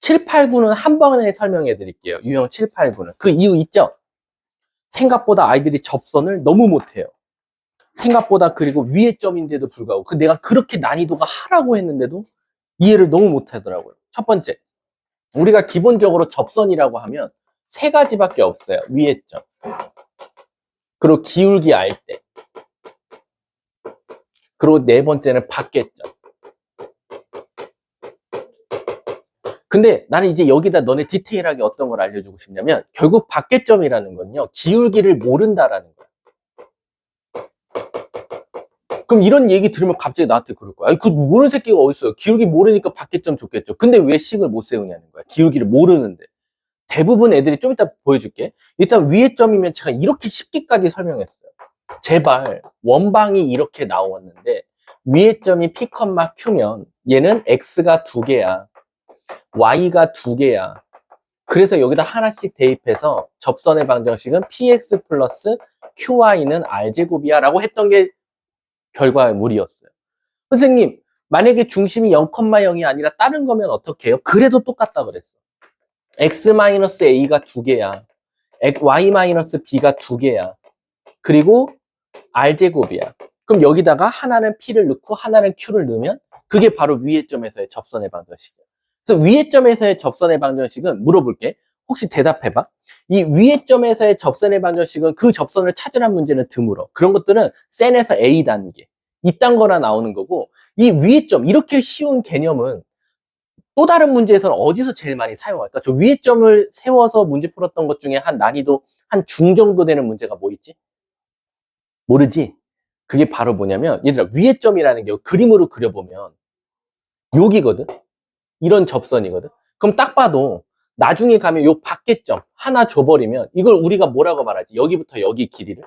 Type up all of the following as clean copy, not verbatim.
7, 8, 9는 한 번에 설명해 드릴게요. 유형 7, 8, 9는. 그 이유 있죠? 생각보다 아이들이 접선을 너무 못해요. 생각보다 그리고 위의 점인데도 불구하고 내가 그렇게 난이도가 하라고 했는데도 이해를 너무 못하더라고요. 첫 번째, 우리가 기본적으로 접선이라고 하면 세 가지밖에 없어요. 위의 점, 그리고 기울기 알 때, 그리고 네 번째는 밖의 점. 근데 나는 이제 여기다 너네 디테일하게 어떤 걸 알려주고 싶냐면 결국 밖의 점이라는 건요, 기울기를 모른다라는 거야. 그럼 이런 얘기 들으면 갑자기 나한테 그럴 거야. 아니, 그 모르는 새끼가 어딨어요. 기울기 모르니까 밖의 점 좋겠죠. 근데 왜 식을 못 세우냐는 거야. 기울기를 모르는데. 대부분 애들이 좀 이따 보여줄게. 일단 위의 점이면 제가 이렇게 쉽게까지 설명했어요. 제발 원방이 이렇게 나왔는데 위의 점이 P, Q면 얘는 X가 2개야. Y가 2개야. 그래서 여기다 하나씩 대입해서 접선의 방정식은 PX 플러스 QY는 R제곱이야 라고 했던 게 결과물이었어요. 선생님, 만약에 중심이 0,0이 아니라 다른 거면 어떻게 해요? 그래도 똑같다 그랬어. X-A가 2개야. Y-B가 2개야. 그리고 R제곱이야. 그럼 여기다가 하나는 P를 넣고 하나는 Q를 넣으면 그게 바로 위의 점에서의 접선의 방정식이야. 그래서 위의 점에서의 접선의 방정식은 물어볼게. 혹시 대답해봐. 이 위의 점에서의 접선의 방정식은 그 접선을 찾으라는 문제는 드물어. 그런 것들은 센에서 A 단계. 이딴 거나 나오는 거고, 이 위의 점, 이렇게 쉬운 개념은 또 다른 문제에서는 어디서 제일 많이 사용할까? 저 위의 점을 세워서 문제 풀었던 것 중에 한 난이도 한 중 정도 되는 문제가 뭐 있지? 모르지? 그게 바로 뭐냐면, 얘들아, 위의 점이라는 게 그림으로 그려보면 여기거든? 이런 접선이거든? 그럼 딱 봐도 나중에 가면 요 밖의 점 하나 줘버리면 이걸 우리가 뭐라고 말하지? 여기부터 여기 길이를?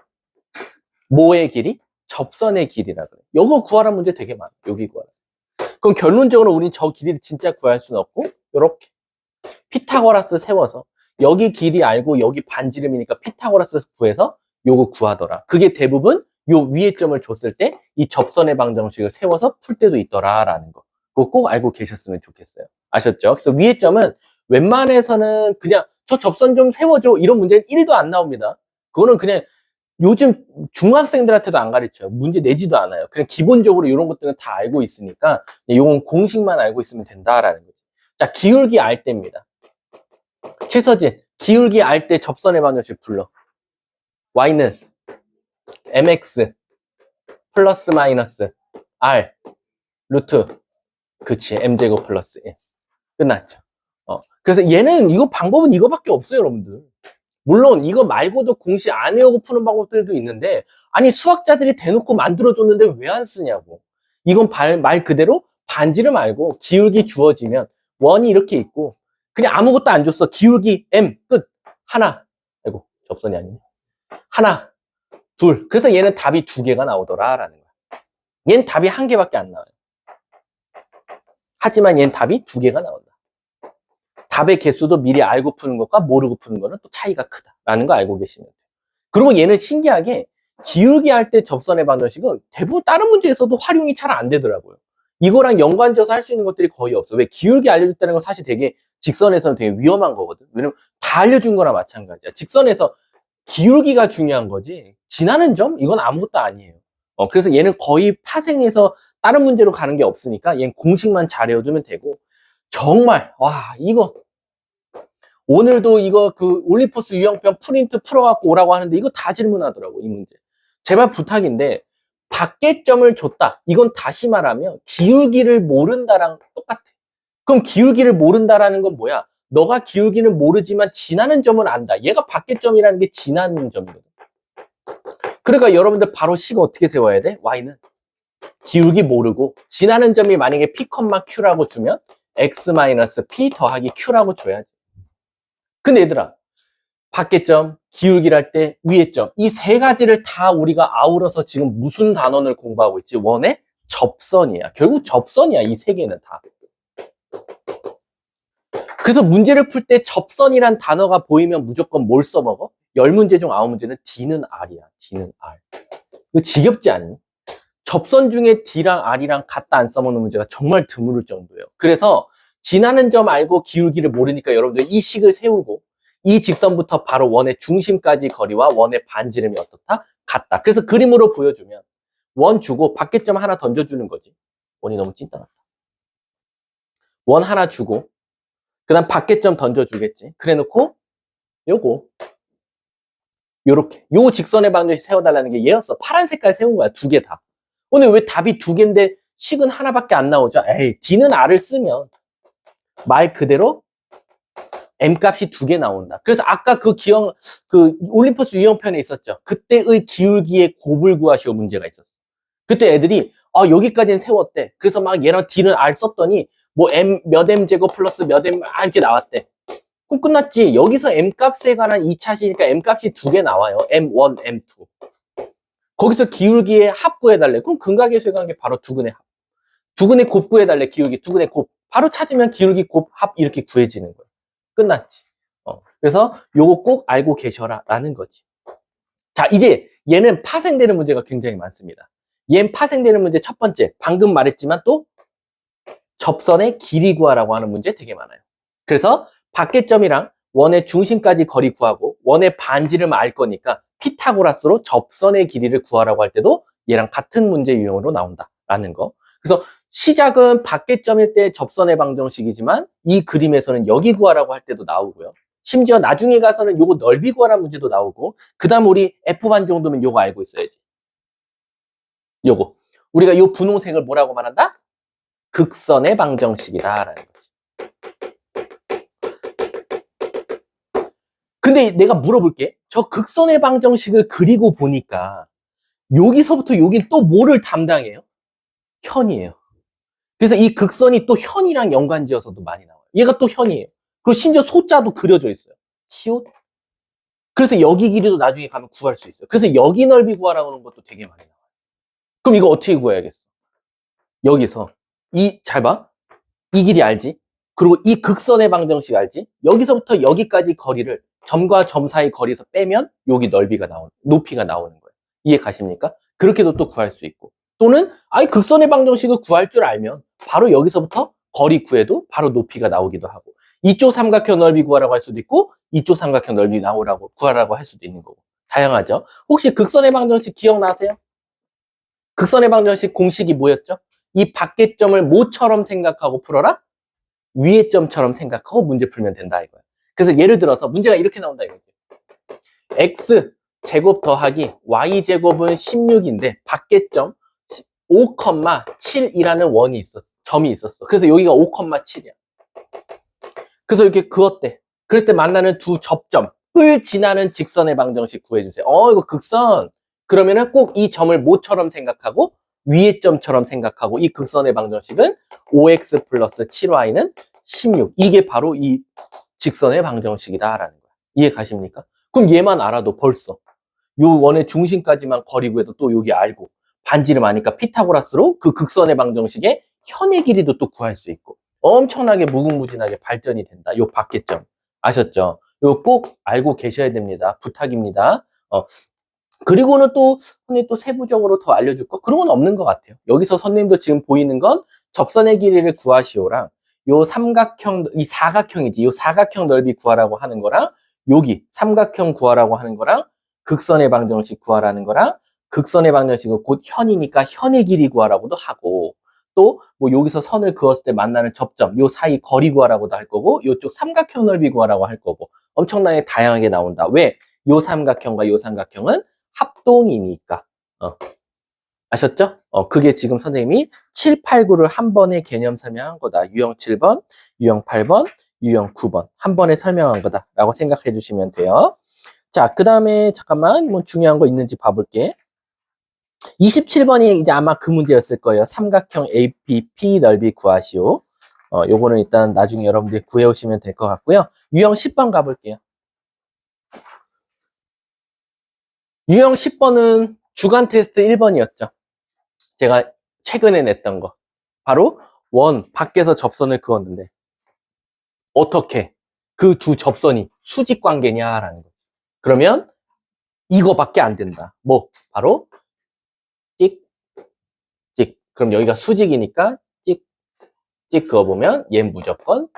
뭐의 길이? 접선의 길이라 그래. 이거 구하라는 문제 되게 많아. 여기 구하라. 그럼 결론적으로 우린 저 길이를 진짜 구할 수는 없고 요렇게 피타고라스 세워서 여기 길이 알고 여기 반지름이니까 피타고라스 구해서 요거 구하더라. 그게 대부분 요 위의 점을 줬을 때 이 접선의 방정식을 세워서 풀 때도 있더라라는 거. 그거 꼭 알고 계셨으면 좋겠어요. 아셨죠? 그래서 위의 점은 웬만해서는 그냥 저 접선 좀 세워줘 이런 문제는 1도 안 나옵니다. 그거는 그냥 요즘 중학생들한테도 안 가르쳐요. 문제 내지도 않아요. 그냥 기본적으로 이런 것들은 다 알고 있으니까 이건 공식만 알고 있으면 된다라는 거죠. 자, 기울기 알 때입니다. 최서진, 기울기 알 때 접선의 방정식 불러. Y는 mx 플러스 마이너스 r 루트 그치 m제곱 플러스 1 끝났죠. 그래서 얘는 이거 방법은 이거밖에 없어요, 여러분들. 물론 이거 말고도 공식 안 외우고 푸는 방법들도 있는데 아니 수학자들이 대놓고 만들어줬는데 왜 안 쓰냐고. 이건 말 그대로 반지름 알고 기울기 주어지면 원이 이렇게 있고 그냥 아무것도 안 줬어. 기울기 m 끝 하나. 아이고 접선이 아니네. 하나 둘. 그래서 얘는 답이 2개가 나오더라라는 거야. 얘는 답이 1개밖에 안 나와요. 하지만 얘는 답이 2개가 나온다. 답의 개수도 미리 알고 푸는 것과 모르고 푸는 거는 또 차이가 크다라는 거 알고 계시면 돼요. 그리고 얘는 신기하게 기울기 할 때 접선의 방정식은 대부분 다른 문제에서도 활용이 잘 안 되더라고요. 이거랑 연관지어서 할 수 있는 것들이 거의 없어. 왜 기울기 알려줬다는 건 사실 되게 직선에서는 되게 위험한 거거든. 왜냐면 다 알려준 거나 마찬가지야. 직선에서 기울기가 중요한 거지 지나는 점? 이건 아무것도 아니에요. 그래서 얘는 거의 파생해서 다른 문제로 가는 게 없으니까 얘는 공식만 잘 외워두면 되고 정말 와 이거 오늘도 이거 그 올리포스 유형편 프린트 풀어갖고 오라고 하는데 이거 다 질문하더라고 이 문제. 제발 부탁인데 밖의 점을 줬다. 이건 다시 말하면 기울기를 모른다랑 똑같아. 그럼 기울기를 모른다라는 건 뭐야? 너가 기울기는 모르지만 지나는 점은 안다. 얘가 밖의 점이라는 게 지나는 점이거든. 그러니까 여러분들 바로 식 어떻게 세워야 돼? Y는 기울기 모르고 지나는 점이 만약에 P, Q라고 주면 X-P 더하기 Q라고 줘야지. 근데 얘들아 밖의 점, 기울기를 할 때 위의 점 이 세 가지를 다 우리가 아우러서 지금 무슨 단원을 공부하고 있지? 원의 접선이야. 결국 접선이야. 이 세 개는 다. 그래서 문제를 풀 때 접선이란 단어가 보이면 무조건 뭘 써먹어? 10문제 중 9문제는 D는 R이야. D는 R. 이거 지겹지 않니? 접선 중에 D랑 R이랑 갖다 안 써먹는 문제가 정말 드물 정도예요. 그래서 지나는 점 알고 기울기를 모르니까 여러분들 이 식을 세우고 이 직선부터 바로 원의 중심까지 거리와 원의 반지름이 어떻다? 같다. 그래서 그림으로 보여주면 원 주고 밖에점 하나 던져주는 거지. 원이 너무 찐따같다. 원 하나 주고 그 다음 밖에점 던져주겠지. 그래 놓고 요거 요렇게 요 직선의 방정식 세워달라는 게 얘였어. 파란 색깔 세운 거야. 두 개 다. 오늘 왜 답이 두 개인데 식은 하나밖에 안 나오죠? 에이, D는 R을 쓰면 말 그대로 M 값이 두 개 나온다. 그래서 아까 그 올림포스 유형편에 있었죠. 그때의 기울기의 곱을 구하시오 문제가 있었어. 그때 애들이 여기까지는 세웠대. 그래서 막 얘랑 D는 R 썼더니 뭐 M 몇 M 제곱 플러스 몇 M 이렇게 나왔대. 그럼 끝났지. 여기서 M 값에 관한 2차식이니까 M 값이 두 개 나와요. M1, M2. 거기서 기울기의 합 구해달래. 그럼 근각계수에 관한 게 바로 두근의 합. 두근의 곱 구해달래. 기울기 두근의 곱. 바로 찾으면 기울기 곱 합 이렇게 구해지는 거야. 끝났지. 그래서 요거 꼭 알고 계셔라 라는 거지. 자, 이제 얘는 파생되는 문제가 굉장히 많습니다. 얘는 파생되는 문제 첫 번째, 방금 말했지만 또 접선의 길이 구하라고 하는 문제 되게 많아요. 그래서 밖에점이랑 원의 중심까지 거리 구하고 원의 반지름 알 거니까 피타고라스로 접선의 길이를 구하라고 할 때도 얘랑 같은 문제 유형으로 나온다라는 거. 그래서 시작은 밖에점일 때 접선의 방정식이지만 이 그림에서는 여기 구하라고 할 때도 나오고요. 심지어 나중에 가서는 요거 넓이 구하라는 문제도 나오고 그 다음 우리 F반 정도면 요거 알고 있어야지. 요거. 우리가 요 분홍색을 뭐라고 말한다? 극선의 방정식이다라는 거지. 근데 내가 물어볼게. 저 극선의 방정식을 그리고 보니까 여기서부터 여긴 또 뭐를 담당해요? 현이에요. 그래서 이 극선이 또 현이랑 연관지어서도 많이 나와요. 얘가 또 현이에요. 그리고 심지어 소자도 그려져 있어요. 시옷? 그래서 여기 길이도 나중에 가면 구할 수 있어요. 그래서 여기 넓이 구하라고 하는 것도 되게 많이 나와요. 그럼 이거 어떻게 구해야겠어? 여기서 잘 봐. 이 길이 알지? 그리고 이 극선의 방정식 알지? 여기서부터 여기까지 거리를 점과 점 사이 거리에서 빼면 여기 높이가 나오는 거예요. 이해 가십니까? 그렇게도 또 구할 수 있고 또는 극선의 방정식을 구할 줄 알면 바로 여기서부터 거리 구해도 바로 높이가 나오기도 하고 이쪽 삼각형 넓이 구하라고 할 수도 있고 이쪽 삼각형 넓이 구하라고 할 수도 있는 거고 다양하죠. 혹시 극선의 방정식 기억나세요? 극선의 방정식 공식이 뭐였죠? 이 밖의 점을 뭐처럼 생각하고 풀어라? 위의 점처럼 생각하고 문제 풀면 된다 이거야. 그래서 예를 들어서 문제가 이렇게 나온다 이거지. x 제곱 더하기 y 제곱은 16인데 밖의 점 5,7이라는 점이 있었어. 그래서 여기가 5,7이야. 그래서 이렇게 그었대. 그랬을 때 만나는 두 접점을 지나는 직선의 방정식 구해주세요. 이거 극선. 그러면은 꼭 이 점을 뭐처럼 생각하고 위의 점처럼 생각하고 이 극선의 방정식은 5x 플러스 7y는 16. 이게 바로 이 직선의 방정식이다라는 거야. 이해 가십니까? 그럼 얘만 알아도 벌써 요 원의 중심까지만 거리 구해도 또 여기 알고 반지름 아니까 피타고라스로 그 극선의 방정식의 현의 길이도 또 구할 수 있고 엄청나게 무궁무진하게 발전이 된다. 요 밖에점 아셨죠? 이거 꼭 알고 계셔야 됩니다. 부탁입니다. 그리고는 또 선생님 또 세부적으로 더 알려줄 거 그런 건 없는 것 같아요. 여기서 선생님도 지금 보이는 건 접선의 길이를 구하시오랑 요 삼각형, 이 사각형이지. 요 사각형 넓이 구하라고 하는 거랑 여기 삼각형 구하라고 하는 거랑 극선의 방정식 구하라는 거랑 극선의 방정식은 곧 현이니까 현의 길이 구하라고도 하고 또 뭐 여기서 선을 그었을 때 만나는 접점, 요 사이 거리 구하라고도 할 거고 요쪽 삼각형 넓이 구하라고 할 거고 엄청나게 다양하게 나온다. 왜? 요 삼각형과 요 삼각형은 합동이니까. 아셨죠? 그게 지금 선생님이 7, 8, 9를 한 번에 개념 설명한 거다. 유형 7번, 유형 8번, 유형 9번. 한 번에 설명한 거다라고 생각해 주시면 돼요. 자, 그 다음에 잠깐만 뭐 중요한 거 있는지 봐볼게. 27번이 이제 아마 그 문제였을 거예요. 삼각형 APP 넓이 구하시오. 요거는 일단 나중에 여러분들이 구해오시면 될 것 같고요. 유형 10번 가볼게요. 유형 10번은 주간 테스트 1번이었죠. 제가 최근에 냈던 거. 바로 밖에서 접선을 그었는데 어떻게 그 두 접선이 수직 관계냐라는 거죠. 그러면 이거밖에 안 된다. 바로 찍, 찍. 그럼 여기가 수직이니까 찍, 찍 그어보면 얘는 무조건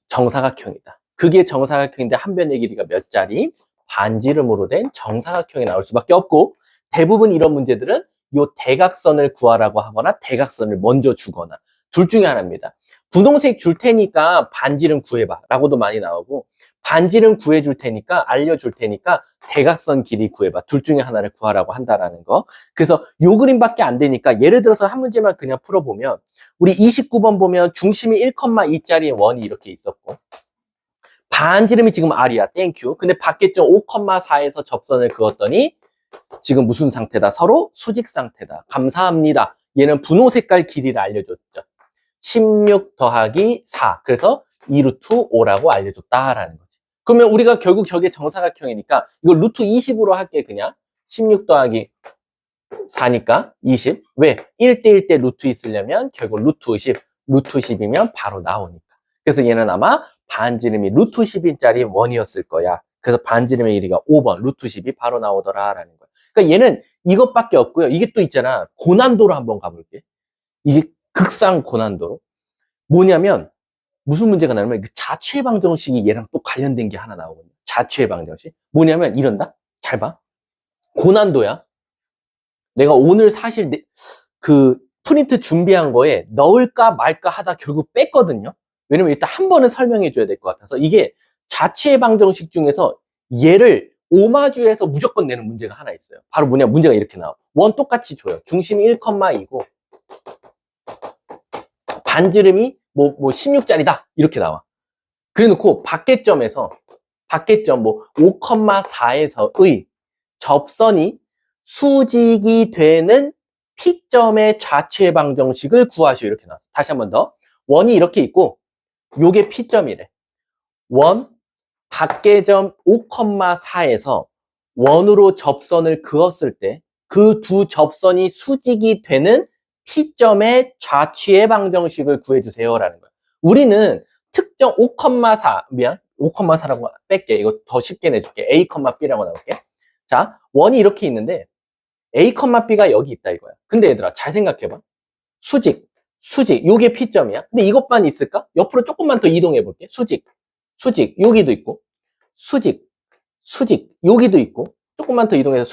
정사각형이다. 그게 정사각형인데 한 변의 길이가 몇 자리? 반지름으로 된 정사각형이 나올 수밖에 없고, 대부분 이런 문제들은 요 대각선을 구하라고 하거나 대각선을 먼저 주거나 둘 중에 하나입니다. 분홍색 줄 테니까 반지름 구해봐 라고도 많이 나오고, 반지름 구해줄 테니까 알려줄 테니까 대각선 길이 구해봐, 둘 중에 하나를 구하라고 한다라는 거. 그래서 요 그림밖에 안 되니까 예를 들어서 한 문제만 그냥 풀어보면, 우리 29번 보면 중심이 1,2짜리 원이 이렇게 있었고 반지름이 지금 R이야. 땡큐. 근데 밖에점 5,4에서 접선을 그었더니 지금 무슨 상태다? 서로 수직 상태다. 감사합니다. 얘는 분홍 색깔 길이를 알려줬죠. 16 더하기 4. 그래서 2루트 5라고 알려줬다라는 거지. 그러면 우리가 결국 저게 정사각형이니까 이걸 루트 20으로 할게. 그냥 16 더하기 4니까 20. 왜? 1대1 대 루트 있으려면 결국 루트 10. 루트 10이면 바로 나오니까. 그래서 얘는 아마 반지름이 루트 10인짜리 원이었을 거야. 그래서 반지름의 길이가 5번, 루트 10이 바로 나오더라라는 거야. 그러니까 얘는 이것밖에 없고요. 이게 또 있잖아. 고난도로 한번 가볼게. 이게 극상 고난도로. 뭐냐면 무슨 문제가 나냐면 그 자취의 방정식이 얘랑 또 관련된 게 하나 나오거든요. 자취의 방정식. 뭐냐면 이런다? 잘 봐. 고난도야. 내가 오늘 사실 그 프린트 준비한 거에 넣을까 말까 하다 결국 뺐거든요. 왜냐면 일단 한 번은 설명해 줘야 될 것 같아서. 이게 자취의 방정식 중에서 얘를 오마주에서 무조건 내는 문제가 하나 있어요. 바로 뭐냐, 문제가 이렇게 나와. 원 똑같이 줘요. 중심이 1,2고 반지름이 뭐 16짜리다 이렇게 나와. 그래 놓고 밖에점에서 밖에점 5,4에서의 접선이 수직이 되는 P점의 좌측의 방정식을 구하시오. 이렇게 나왔어. 다시 한 번 더. 원이 이렇게 있고 요게 P점이래. 원 밖에점 5,4에서 원으로 접선을 그었을 때 그 두 접선이 수직이 되는 P점의 좌측의 방정식을 구해주세요 라는 거야. 우리는 특정 5,4 미안 5,4라고 뺄게. 이거 더 쉽게 내줄게. A, B라고 나올게. 자, 원이 이렇게 있는데 A, B가 여기 있다 이거야. 근데 얘들아 잘 생각해봐. 수직, 요게 P점이야. 근데 이것만 있을까? 옆으로 조금만 더 이동해 볼게. 수직, 여기도 있고 수직, 여기도 있고 조금만 더 이동해서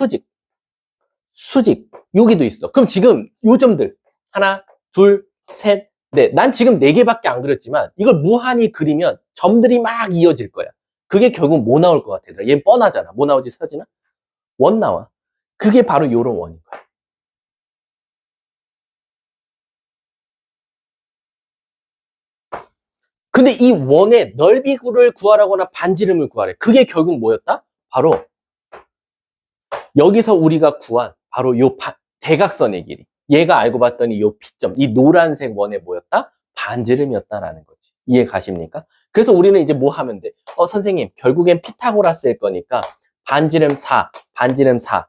수직, 여기도 있어. 그럼 지금 요 점들 하나, 둘, 셋, 넷. 난 지금 4개밖에 안 그렸지만 이걸 무한히 그리면 점들이 막 이어질 거야. 그게 결국 뭐 나올 것 같아? 얘는 뻔하잖아. 뭐 나오지 서진아? 원 나와. 그게 바로 요런 원인 거야. 근데 이 원의 넓이를 구하라거나 반지름을 구하래. 그게 결국 뭐였다? 바로 여기서 우리가 구한 바로 요 대각선의 길이. 얘가 알고 봤더니 요 P점, 이 노란색 원의 뭐였다? 반지름이었다라는 거지. 이해 가십니까? 그래서 우리는 이제 뭐 하면 돼? 선생님, 결국엔 피타고라스일 거니까 반지름 4.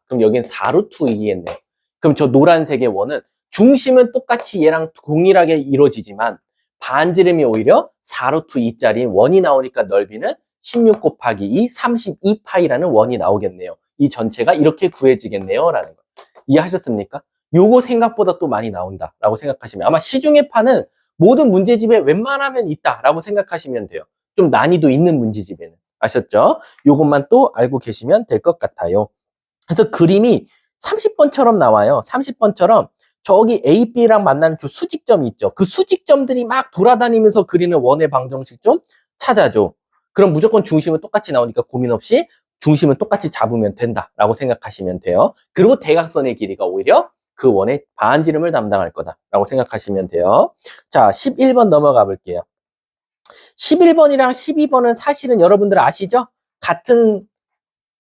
그럼 여긴 4루트 2겠네요. 그럼 저 노란색의 원은 중심은 똑같이 얘랑 동일하게 이루어지지만 반지름이 오히려 4루트 2짜리 원이 나오니까 넓이는 16 곱하기 2, 32파이라는 원이 나오겠네요. 이 전체가 이렇게 구해지겠네요. 라는 거. 이해하셨습니까? 요거 생각보다 또 많이 나온다라고 생각하시면 아마 시중의 파는 모든 문제집에 웬만하면 있다라고 생각하시면 돼요. 좀 난이도 있는 문제집에는. 아셨죠? 요것만 또 알고 계시면 될 것 같아요. 그래서 그림이 30번처럼 나와요. 30번처럼 저기 A, B랑 만나는 저 수직점이 있죠. 그 수직점들이 막 돌아다니면서 그리는 원의 방정식 좀 찾아줘. 그럼 무조건 중심은 똑같이 나오니까 고민 없이 중심은 똑같이 잡으면 된다라고 생각하시면 돼요. 그리고 대각선의 길이가 오히려 그 원의 반지름을 담당할 거다라고 생각하시면 돼요. 자, 11번 넘어가 볼게요. 11번이랑 12번은 사실은 여러분들 아시죠? 같은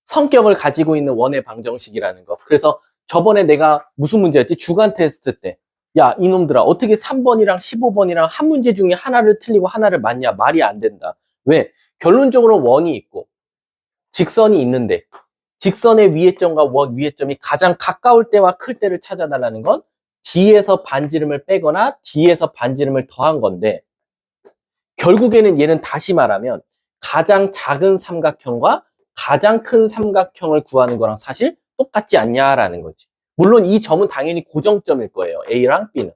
성격을 가지고 있는 원의 방정식이라는 거. 그래서 저번에 내가 무슨 문제였지? 주간 테스트 때. 야, 이놈들아, 어떻게 3번이랑 15번이랑 한 문제 중에 하나를 틀리고 하나를 맞냐? 말이 안 된다. 왜? 결론적으로 원이 있고 직선이 있는데 직선의 위에점과 원 위에점이 가장 가까울 때와 클 때를 찾아달라는 건 뒤에서 반지름을 빼거나 뒤에서 반지름을 더한 건데 결국에는 얘는 다시 말하면 가장 작은 삼각형과 가장 큰 삼각형을 구하는 거랑 사실 똑같지 않냐라는 거지. 물론 이 점은 당연히 고정점일 거예요. A랑 B는.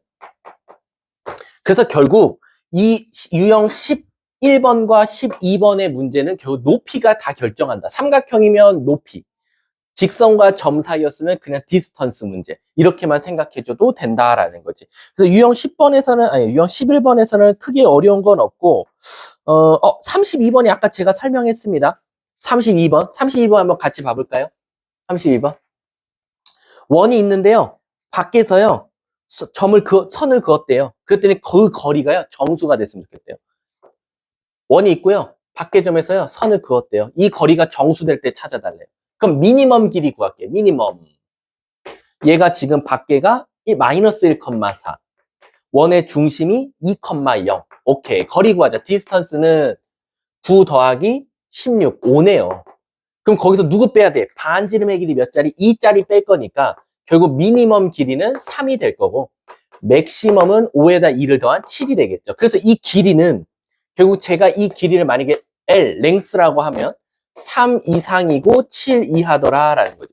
그래서 결국 이 유형 11번과 12번의 문제는 결국 높이가 다 결정한다. 삼각형이면 높이, 직선과 점 사이였으면 그냥 디스턴스 문제. 이렇게만 생각해줘도 된다라는 거지. 그래서 유형 10번에서는, 아니, 유형 11번에서는 크게 어려운 건 없고, 32번이 아까 제가 설명했습니다. 32번 한번 같이 봐볼까요? 32번. 원이 있는데요. 밖에서요. 선을 그었대요. 그랬더니 그 거리가요. 정수가 됐으면 좋겠대요. 원이 있고요. 밖의 점에서요. 선을 그었대요. 이 거리가 정수될 때 찾아달래요. 그럼 미니멈 길이 구할게요. 미니멈. 얘가 지금 밖에가 마이너스 1,4. 원의 중심이 2,0. 오케이. 거리 구하자. 디스턴스는 9 더하기 16. 5네요. 그럼 거기서 누구 빼야 돼? 반지름의 길이 몇 자리? 2짜리 뺄 거니까 결국 미니멈 길이는 3이 될 거고 맥시멈은 5에다 2를 더한 7이 되겠죠. 그래서 이 길이는 결국 제가 이 길이를 만약에 L, 랭스라고 하면 3 이상이고 7 이하더라라는 거죠.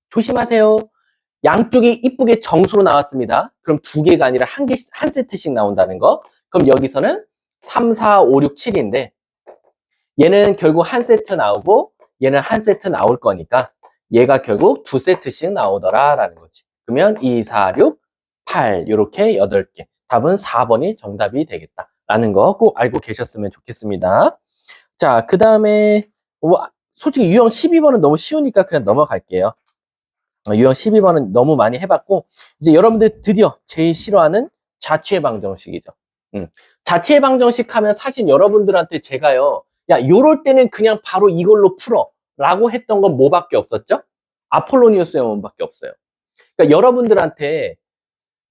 조심하세요. 양쪽이 이쁘게 정수로 나왔습니다. 그럼 두 개가 아니라 한 세트씩 나온다는 거. 그럼 여기서는 3, 4, 5, 6, 7인데 얘는 결국 한 세트 나오고 얘는 한 세트 나올 거니까 얘가 결국 두 세트씩 나오더라라는 거지. 그러면 2, 4, 6, 8 이렇게 8개. 답은 4번이 정답이 되겠다라는 거 꼭 알고 계셨으면 좋겠습니다. 자, 그 다음에 솔직히 유형 12번은 너무 쉬우니까 그냥 넘어갈게요. 유형 12번은 너무 많이 해봤고 이제 여러분들 드디어 제일 싫어하는 자취의 방정식이죠. 자취의 방정식 하면 사실 여러분들한테 제가요, 야, 요럴 때는 그냥 바로 이걸로 풀어 라고 했던 건 뭐밖에 없었죠? 아폴로니우스의 원밖에 없어요. 그러니까 여러분들한테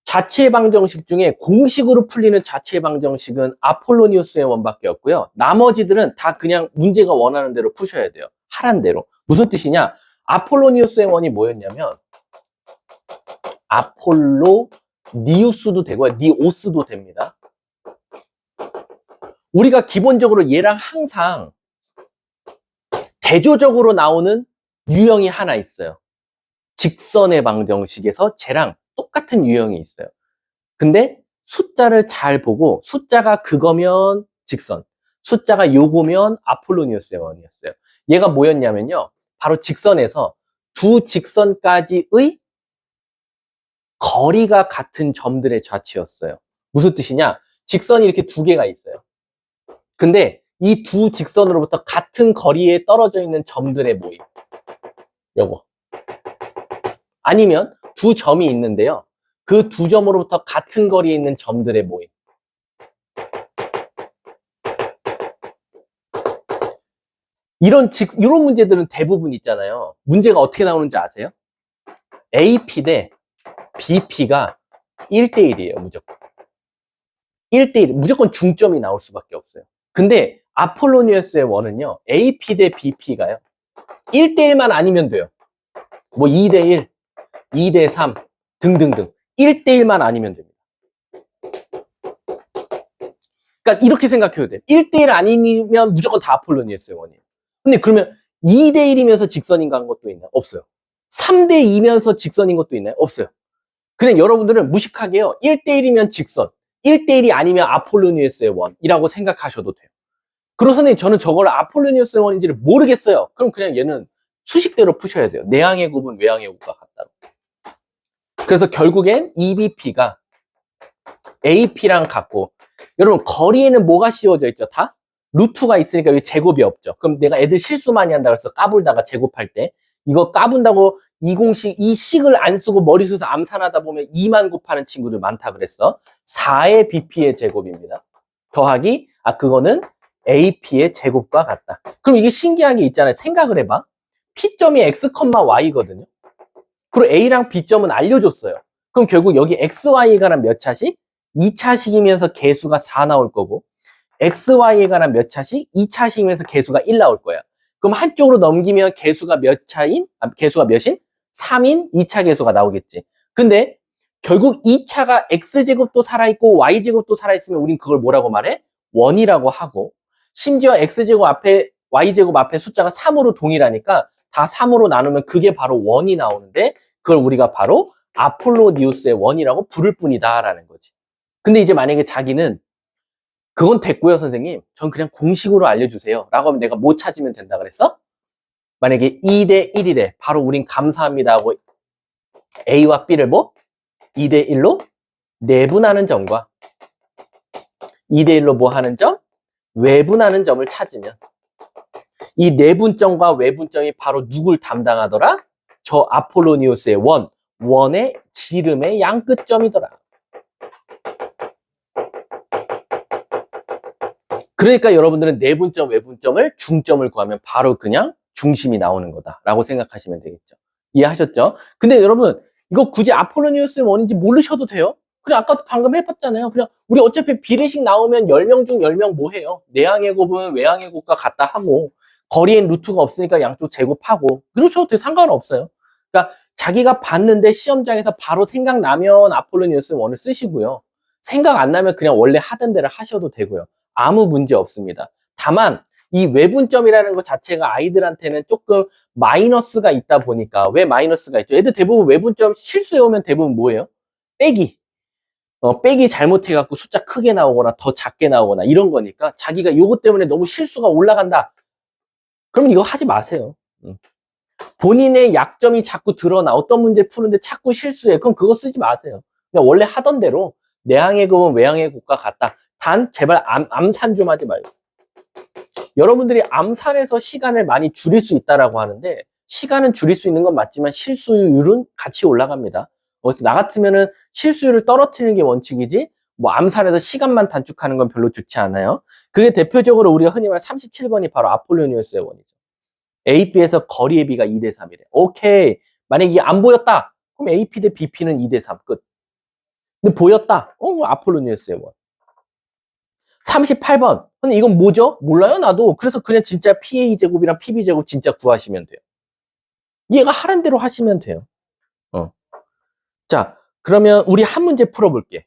자취의 방정식 중에 공식으로 풀리는 자취의 방정식은 아폴로니우스의 원밖에 없고요. 나머지들은 다 그냥 문제가 원하는 대로 푸셔야 돼요. 하란 대로. 무슨 뜻이냐? 아폴로니우스의 원이 뭐였냐면 아폴로니우스도 되고요. 니오스도 됩니다. 우리가 기본적으로 얘랑 항상 대조적으로 나오는 유형이 하나 있어요. 직선의 방정식에서 쟤랑 똑같은 유형이 있어요. 근데 숫자를 잘 보고 숫자가 그거면 직선, 숫자가 요거면 아폴로니우스의 원이었어요. 얘가 뭐였냐면요. 바로 직선에서 두 직선까지의 거리가 같은 점들의 좌치였어요. 무슨 뜻이냐? 직선이 이렇게 두 개가 있어요. 근데 이 두 직선으로부터 같은 거리에 떨어져 있는 점들의 모임. 요거. 아니면 두 점이 있는데요. 그 두 점으로부터 같은 거리에 있는 점들의 모임. 이런 문제들은 대부분 있잖아요. 문제가 어떻게 나오는지 아세요? AP 대 BP가 1대1이에요, 무조건. 1대1, 무조건 중점이 나올 수밖에 없어요. 근데 아폴로니우스의 원은요, AP 대 BP가요, 1대1만 아니면 돼요. 뭐 2대1, 2대3 등등등 1대1만 아니면 됩니다. 그러니까 이렇게 생각해도 돼요. 1대1 아니면 무조건 다 아폴로니우스의 원이에요. 근데 그러면 2대1이면서 직선인 것도 있나요? 없어요. 3대2면서 직선인 것도 있나요? 없어요. 그냥 여러분들은 무식하게요. 1대1이면 직선, 1대1이 아니면 아폴로니우스의 원이라고 생각하셔도 돼요. 그리고 선생님 저는 저걸 아폴로니우스의 원인지를 모르겠어요. 그럼 그냥 얘는 수식대로 푸셔야 돼요. 내항의 곱은 외항의 곱과 같다고. 그래서 결국엔 EBP가 AP랑 같고, 여러분 거리에는 뭐가 씌워져 있죠? 다? 루트가 있으니까 여기 제곱이 없죠. 그럼 내가 애들 실수 많이 한다 그래서 까불다가 제곱할 때 이거 까분다고 이 식을 안 쓰고 머릿속에서 암산하다 보면 2만 곱하는 친구들 많다 그랬어. 4의 BP의 제곱입니다. 더하기 그거는 AP의 제곱과 같다. 그럼 이게 신기한 게 있잖아요. 생각을 해봐. P점이 X, Y거든요. 그리고 A랑 B점은 알려줬어요. 그럼 결국 여기 XY에 관한 몇 차식? 2차식이면서 개수가 4 나올 거고 XY에 관한 몇 차식? 2차식이면서 개수가 1 나올 거야. 그럼 한쪽으로 넘기면 개수가 몇 차인? 개수가 몇인? 3인 2차 개수가 나오겠지. 근데 결국 2차가 X제곱도 살아있고 Y제곱도 살아있으면 우린 그걸 뭐라고 말해? 원이라고 하고 심지어 X제곱 앞에 Y제곱 앞에 숫자가 3으로 동일하니까 다 3으로 나누면 그게 바로 원이 나오는데 그걸 우리가 바로 아폴로니우스의 원이라고 부를 뿐이다 라는 거지. 근데 이제 만약에 자기는 그건 됐고요, 선생님. 전 그냥 공식으로 알려주세요. 라고 하면 내가 뭐 찾으면 된다 그랬어? 만약에 2대 1이래. 바로 우린 감사합니다 하고 A와 B를 뭐? 2대 1로 내분하는 점과 2대 1로 뭐 하는 점? 외분하는 점을 찾으면 이 내분점과 외분점이 바로 누굴 담당하더라? 저 아폴로니우스의 원의 지름의 양 끝점이더라. 그러니까 여러분들은 내분점, 외분점을 중점을 구하면 바로 그냥 중심이 나오는 거다라고 생각하시면 되겠죠. 이해하셨죠? 근데 여러분 이거 굳이 아폴로니우스의 원인지 모르셔도 돼요. 그래 아까 방금 해봤잖아요. 그냥 우리 어차피 비례식 나오면 10명 중 10명 뭐 해요? 내항의 곱은 외항의 곱과 같다 하고 거리엔 루트가 없으니까 양쪽 제곱하고 그러셔도 돼요. 상관은 없어요. 그러니까 자기가 봤는데 시험장에서 바로 생각나면 아폴로니우스의 원을 쓰시고요. 생각 안 나면 그냥 원래 하던 대로 하셔도 되고요. 아무 문제 없습니다. 다만 이 외분점이라는 것 자체가 아이들한테는 조금 마이너스가 있다 보니까 왜 마이너스가 있죠? 애들 대부분 외분점 실수해오면 대부분 뭐예요? 빼기. 빼기 잘못해갖고 숫자 크게 나오거나 더 작게 나오거나 이런 거니까 자기가 이것 때문에 너무 실수가 올라간다. 그러면 이거 하지 마세요. 본인의 약점이 자꾸 드러나 어떤 문제 푸는데 자꾸 실수해. 그럼 그거 쓰지 마세요. 그냥 원래 하던 대로 내항의 곱은 외항의 곱과 같다. 단 제발 암산 좀 하지 말고. 여러분들이 암산에서 시간을 많이 줄일 수 있다라고 하는데 시간은 줄일 수 있는 건 맞지만 실수율은 같이 올라갑니다. 나 같으면은 실수율을 떨어뜨리는 게 원칙이지 뭐 암산에서 시간만 단축하는 건 별로 좋지 않아요. 그게 대표적으로 우리가 흔히 말하는 37번이 바로 아폴로니우스의 원이죠. AP에서 거리의 비가 2대 3이래. 오케이. 만약에 이게 안 보였다. 그럼 AP 대 BP는 2대 3 끝. 근데 보였다. 아폴로니우스의 원. 38번. 근데 이건 뭐죠? 몰라요, 나도. 그래서 그냥 진짜 PA제곱이랑 PB제곱 진짜 구하시면 돼요. 얘가 하는 대로 하시면 돼요. 자, 그러면 우리 한 문제 풀어볼게.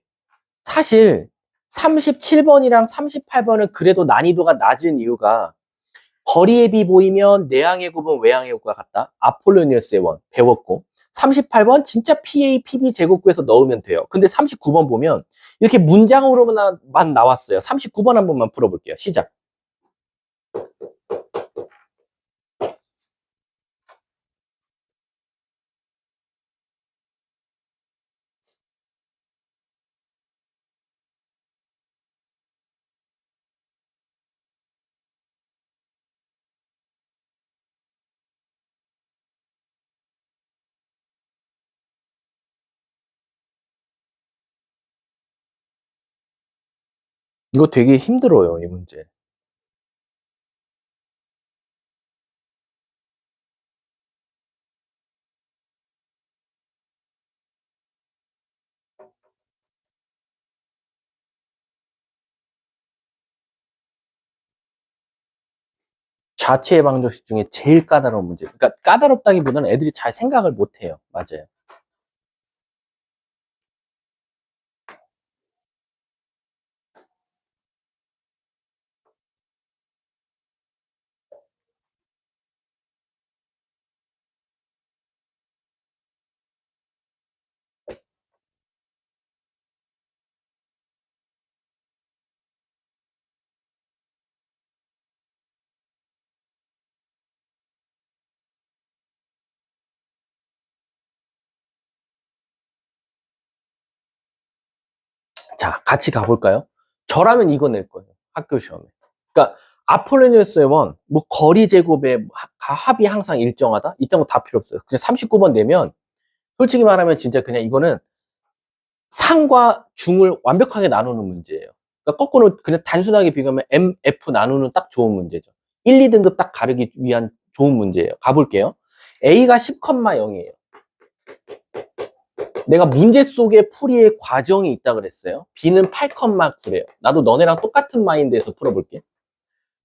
사실 37번이랑 38번은 그래도 난이도가 낮은 이유가 거리의 비 보이면 내항의 곱은 외항의 곱과 같다. 아폴로니우스의 원 배웠고 38번 진짜 PA, PB 제곱구에서 넣으면 돼요. 근데 39번 보면 이렇게 문장으로만 나왔어요. 39번 한 번만 풀어볼게요. 시작. 이거 되게 힘들어요, 이 문제. 자체 방정식 중에 제일 까다로운 문제. 그러니까 까다롭다기보다는 애들이 잘 생각을 못 해요. 맞아요. 자, 같이 가볼까요? 저라면 이거 낼 거예요. 학교 시험에. 그러니까 아폴로니우스의 원, 뭐 거리 제곱의 합이 항상 일정하다? 이딴 거 다 필요 없어요. 그냥 39번 내면 솔직히 말하면 진짜 그냥 이거는 상과 중을 완벽하게 나누는 문제예요. 그러니까 거꾸로 그냥 단순하게 비교하면 M, F 나누는 딱 좋은 문제죠. 1, 2등급 딱 가르기 위한 좋은 문제예요. 가볼게요. A가 10,0이에요. 내가 문제 속에 풀이의 과정이 있다 그랬어요. B는 8,9래요. 나도 너네랑 똑같은 마인드에서 풀어볼게.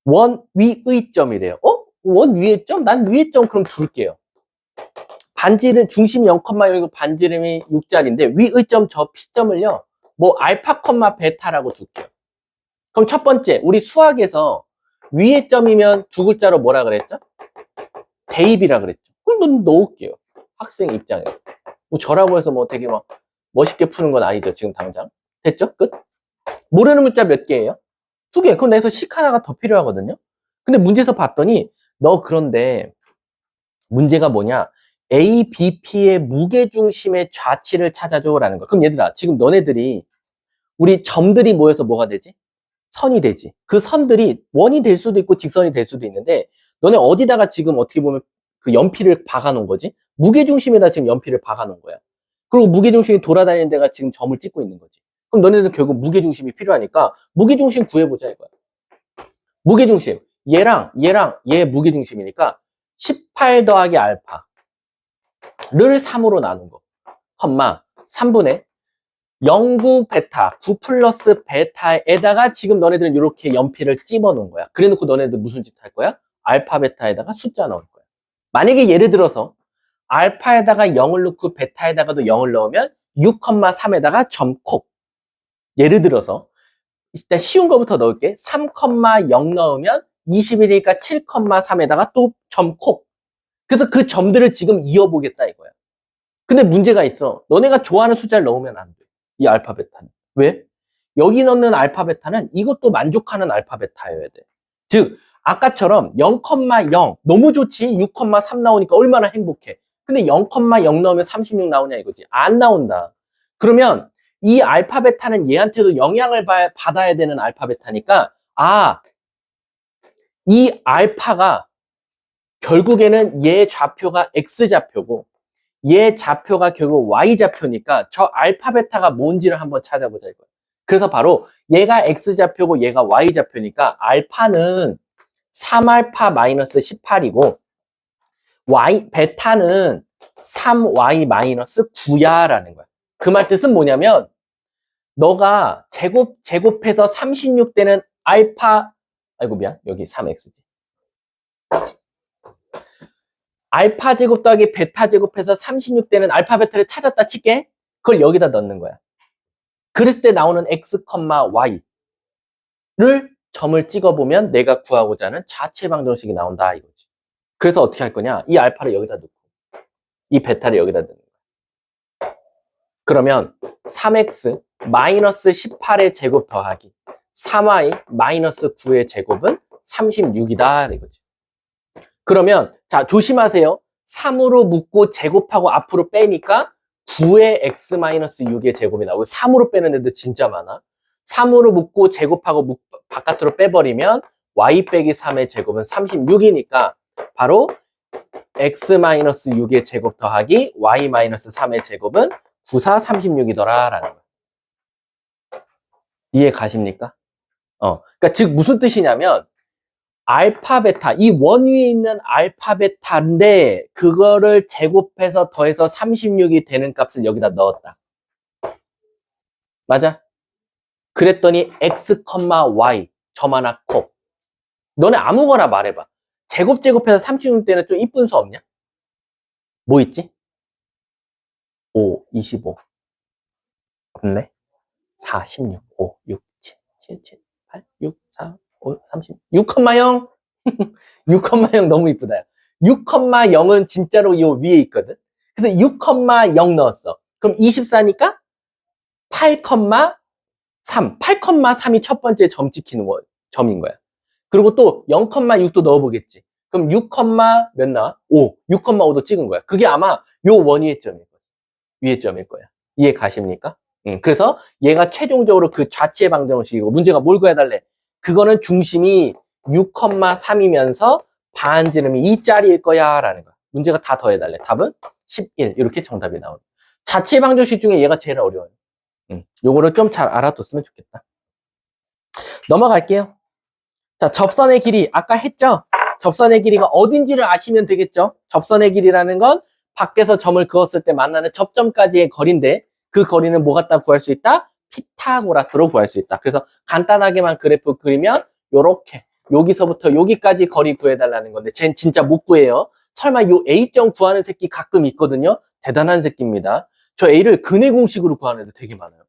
원 위의 점이래요. 원 위의 점? 난 위의 점 그럼 둘게요. 반지름 중심이 0,0이고 반지름이 6짜리인데 위의 점 저 P점을요. 뭐 알파, 베타라고 둘게요. 그럼 첫 번째 우리 수학에서 위의 점이면 두 글자로 뭐라 그랬죠? 대입이라 그랬죠. 그럼 넣을게요. 학생 입장에서. 뭐 저라고 해서 뭐 되게 막 멋있게 푸는 건 아니죠. 지금 당장. 됐죠? 끝. 모르는 문자 몇 개예요? 2개. 그럼 내에서 식 하나가 더 필요하거든요. 근데 문제에서 봤더니 너 그런데 문제가 뭐냐? A, B, P의 무게중심의 좌치를 찾아줘라는 거. 그럼 얘들아, 지금 너네들이 우리 점들이 모여서 뭐가 되지? 선이 되지. 그 선들이 원이 될 수도 있고 직선이 될 수도 있는데 너네 어디다가 지금 어떻게 보면 그 연필을 박아 놓은 거지? 무게중심에다 지금 연필을 박아 놓은 거야. 그리고 무게중심이 돌아다니는 데가 지금 점을 찍고 있는 거지. 그럼 너네는 결국 무게중심이 필요하니까 무게중심 구해보자 이거야. 무게중심. 얘랑 얘 무게중심이니까 18 더하기 알파를 3으로 나눈 거. 컴마 3분의 0, 9, 베타, 9 플러스 베타에다가 지금 너네들은 이렇게 연필을 찝어 놓은 거야. 그래 놓고 너네들 무슨 짓 할 거야? 알파, 베타에다가 숫자 넣을 거야. 만약에 예를 들어서 알파에다가 0을 넣고 베타에다가도 0을 넣으면 6,3에다가 점콕. 예를 들어서 일단 쉬운 거부터 넣을게. 3,0 넣으면 21이니까 7,3에다가 또 점콕. 그래서 그 점들을 지금 이어보겠다 이거야. 근데 문제가 있어. 너네가 좋아하는 숫자를 넣으면 안 돼. 이 알파, 베타는. 왜? 여기 넣는 알파, 베타는 이것도 만족하는 알파, 베타여야 돼. 즉, 아까처럼 0,0 너무 좋지. 6,3 나오니까 얼마나 행복해. 근데 0,0 넣으면 36 나오냐 이거지. 안 나온다. 그러면 이 알파, 베타는 얘한테도 영향을 받아야 되는 알파, 베타니까 이 알파가 결국에는 얘 좌표가 X좌표고 얘 좌표가 결국 Y좌표니까 저 알파, 베타가 뭔지를 한번 찾아보자 이거야. 그래서 바로 얘가 X좌표고 얘가 Y좌표니까 알파는 3알파 마이너스 18이고 베타는 3Y 마이너스 9야 라는 거야. 그 말 뜻은 뭐냐면 너가 제곱해서 36 되는 알파, 아이고 미안, 여기 3X지. 알파 제곱 더하기 베타 제곱해서 36 되는 알파, 베타를 찾았다 칠게. 그걸 여기다 넣는 거야. 그랬을 때 나오는 X, Y를 점을 찍어보면 내가 구하고자 하는 좌체 방정식이 나온다 이거지. 그래서 어떻게 할 거냐? 이 알파를 여기다 넣고 이 베타를 여기다 넣는 거야. 그러면 3X 마이너스 18의 제곱 더하기 3Y 마이너스 9의 제곱은 36이다 이거지. 그러면 자 조심하세요. 3으로 묶고 제곱하고 앞으로 빼니까 9의 x-6의 제곱이 나오고 3으로 빼는 애들 진짜 많아. 3으로 묶고 제곱하고 바깥으로 빼버리면 y 빼기 3의 제곱은 36이니까 바로 x-6의 제곱 더하기 y-3의 제곱은 9, 4, 36이더라 라는 거야. 이해 가십니까? 그러니까 즉 무슨 뜻이냐면 알파, 베타, 이 원 위에 있는 알파, 베타인데 그거를 제곱해서 더해서 36이 되는 값을 여기다 넣었다. 맞아? 그랬더니 x, y 점 하나 콕. 너네 아무거나 말해봐. 제곱해서 36 되는 좀 이쁜 수 없냐? 뭐 있지? 5, 25 없네. 4, 16, 5, 6, 7, 7, 8, 6, 4, 5, 30, 6,0 6,0 너무 이쁘다. 6,0은 진짜로 요 위에 있거든. 그래서 6,0 넣었어. 그럼 24니까 8,3. 8,3이 첫 번째 점 찍히는 점인 거야. 그리고 또 0,6도 넣어보겠지. 그럼 6, 몇 나와? 5. 6,5도 찍은 거야. 그게 아마 요 원위의 점일 거야. 위의 점일 거야. 이해 가십니까? 그래서 얘가 최종적으로 그 좌치의 방정식이고 문제가 뭘 구해달래? 그거는 중심이 6,3이면서 반지름이 2짜리일 거야 라는 거야. 문제가 다 더해달래. 답은 11 이렇게 정답이 나오는 거야. 좌치의 방정식 중에 얘가 제일 어려워요. 요거를 좀 잘 알아뒀으면 좋겠다. 넘어갈게요. 자, 접선의 길이 아까 했죠? 접선의 길이가 어딘지를 아시면 되겠죠? 접선의 길이라는 건 밖에서 점을 그었을 때 만나는 접점까지의 거리인데 그 거리는 뭐 갖다 구할 수 있다? 피타고라스로 구할 수 있다. 그래서 간단하게만 그래프 그리면 요렇게 여기서부터 여기까지 거리 구해달라는 건데 쟨 진짜 못 구해요. 설마 요 A점 구하는 새끼 가끔 있거든요. 대단한 새끼입니다. 저 A를 근해 공식으로 구하는 애도 되게 많아요.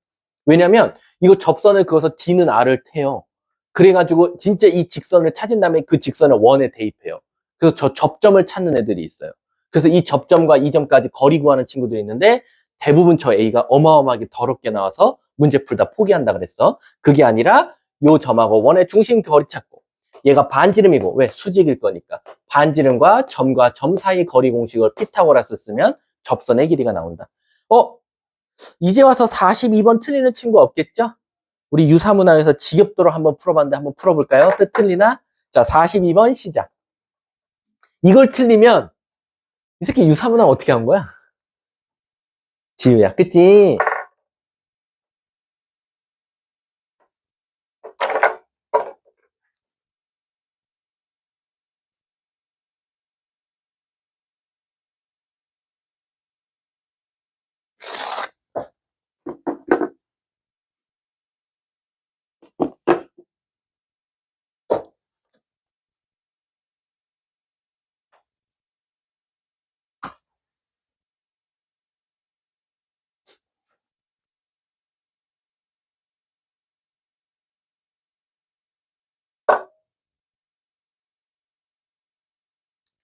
왜냐면 이거 접선을 그어서 D는 R을 태요. 그래가지고 진짜 이 직선을 찾은 다음에 그 직선을 원에 대입해요. 그래서 저 접점을 찾는 애들이 있어요. 그래서 이 접점과 이 점까지 거리 구하는 친구들이 있는데 대부분 저 A가 어마어마하게 더럽게 나와서 문제 풀다 포기한다 그랬어. 그게 아니라 요 점하고 원의 중심 거리 찾고 얘가 반지름이고 왜? 수직일 거니까 반지름과 점과 점 사이 거리 공식을 피타고라스 쓰면 접선의 길이가 나온다. 이제 와서 42번 틀리는 친구 없겠죠? 우리 유사문항에서 지겹도록 한번 풀어봤는데 한번 풀어볼까요? 뜻 틀리나? 자, 42번 시작. 이걸 틀리면 이 새끼 유사문항 어떻게 한 거야? 지우야, 그치?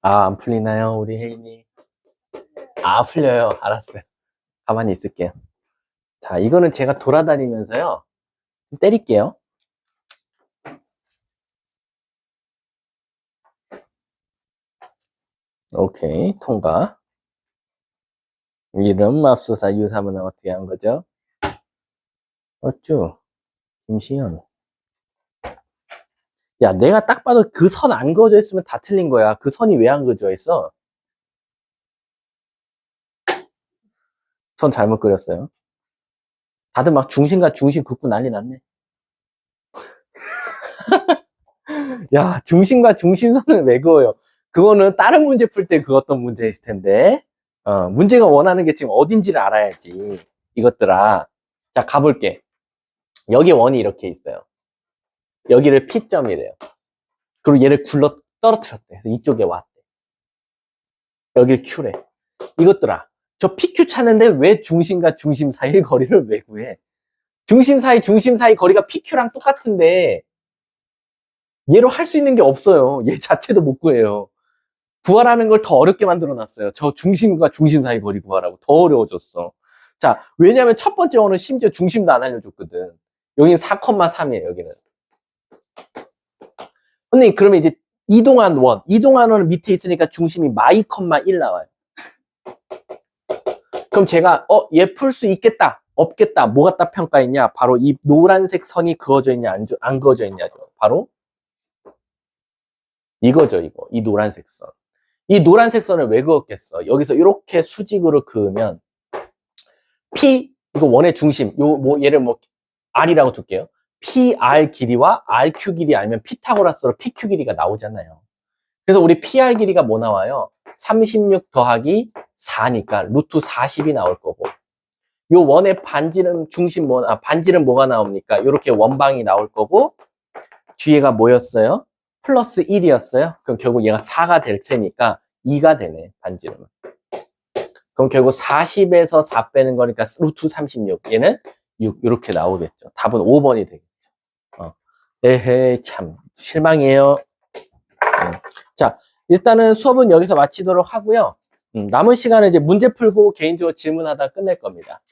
아, 안 풀리나요, 우리 혜인이? 아, 풀려요. 알았어요. 가만히 있을게요. 자, 이거는 제가 돌아다니면서요. 좀 때릴게요. 오케이, 통과. 이름, 맙소사, 유사문항 어떻게 한 거죠? 어쭈, 김시현. 야, 내가 딱 봐도 그 선 안 그어져 있으면 다 틀린 거야. 그 선이 왜 안 그어져 있어? 선 잘못 그렸어요. 다들 막 중심과 중심 긋고 난리 났네. 야, 중심과 중심선을 왜 그어요? 그거는 다른 문제 풀 때 그었던 문제일 텐데. 문제가 원하는 게 지금 어딘지를 알아야지. 이것들아. 자, 가볼게. 여기 원이 이렇게 있어요. 여기를 P점이래요. 그리고 얘를 굴러 떨어뜨렸대. 그래서 이쪽에 왔대. 여길 Q래. 이것들아. 저 PQ 찾는데 왜 중심과 중심 사이의 거리를 왜 구해? 중심 사이 거리가 PQ랑 똑같은데 얘로 할 수 있는 게 없어요. 얘 자체도 못 구해요. 구하라는 걸 더 어렵게 만들어 놨어요. 저 중심과 중심 사이 거리 구하라고. 더 어려워졌어. 자, 왜냐면 첫 번째 원은 심지어 중심도 안 알려줬거든. 여기는 4,3이에요, 여기는. 선생님, 그러면 이제 이동한 원은 밑에 있으니까 중심이 마이, 1 나와요. 그럼 제가, 얘 풀 수 있겠다, 없겠다, 뭐 갖다 평가했냐? 바로 이 노란색 선이 그어져 있냐, 안 그어져 있냐죠. 바로 이거죠, 이거. 이 노란색 선. 이 노란색 선을 왜 그었겠어? 여기서 이렇게 수직으로 그으면 P, 이거 원의 중심, 얘를 R이라고 둘게요. PR 길이와 RQ 길이 알면 피타고라스로 PQ 길이가 나오잖아요. 그래서 우리 PR 길이가 뭐 나와요? 36 더하기 4니까 루트 40이 나올 거고, 요 원의 반지름 반지름 뭐가 나옵니까? 이렇게 원방이 나올 거고, 뒤에가 뭐였어요? 플러스 1이었어요. 그럼 결국 얘가 4가 될 테니까 2가 되네, 반지름은. 그럼 결국 40에서 4 빼는 거니까 루트 36. 얘는 6. 이렇게 나오겠죠. 답은 5번이 되겠죠. 에헤이, 참. 실망이에요. 자, 일단은 수업은 여기서 마치도록 하고요. 남은 시간은 이제 문제 풀고 개인적으로 질문하다 끝낼 겁니다.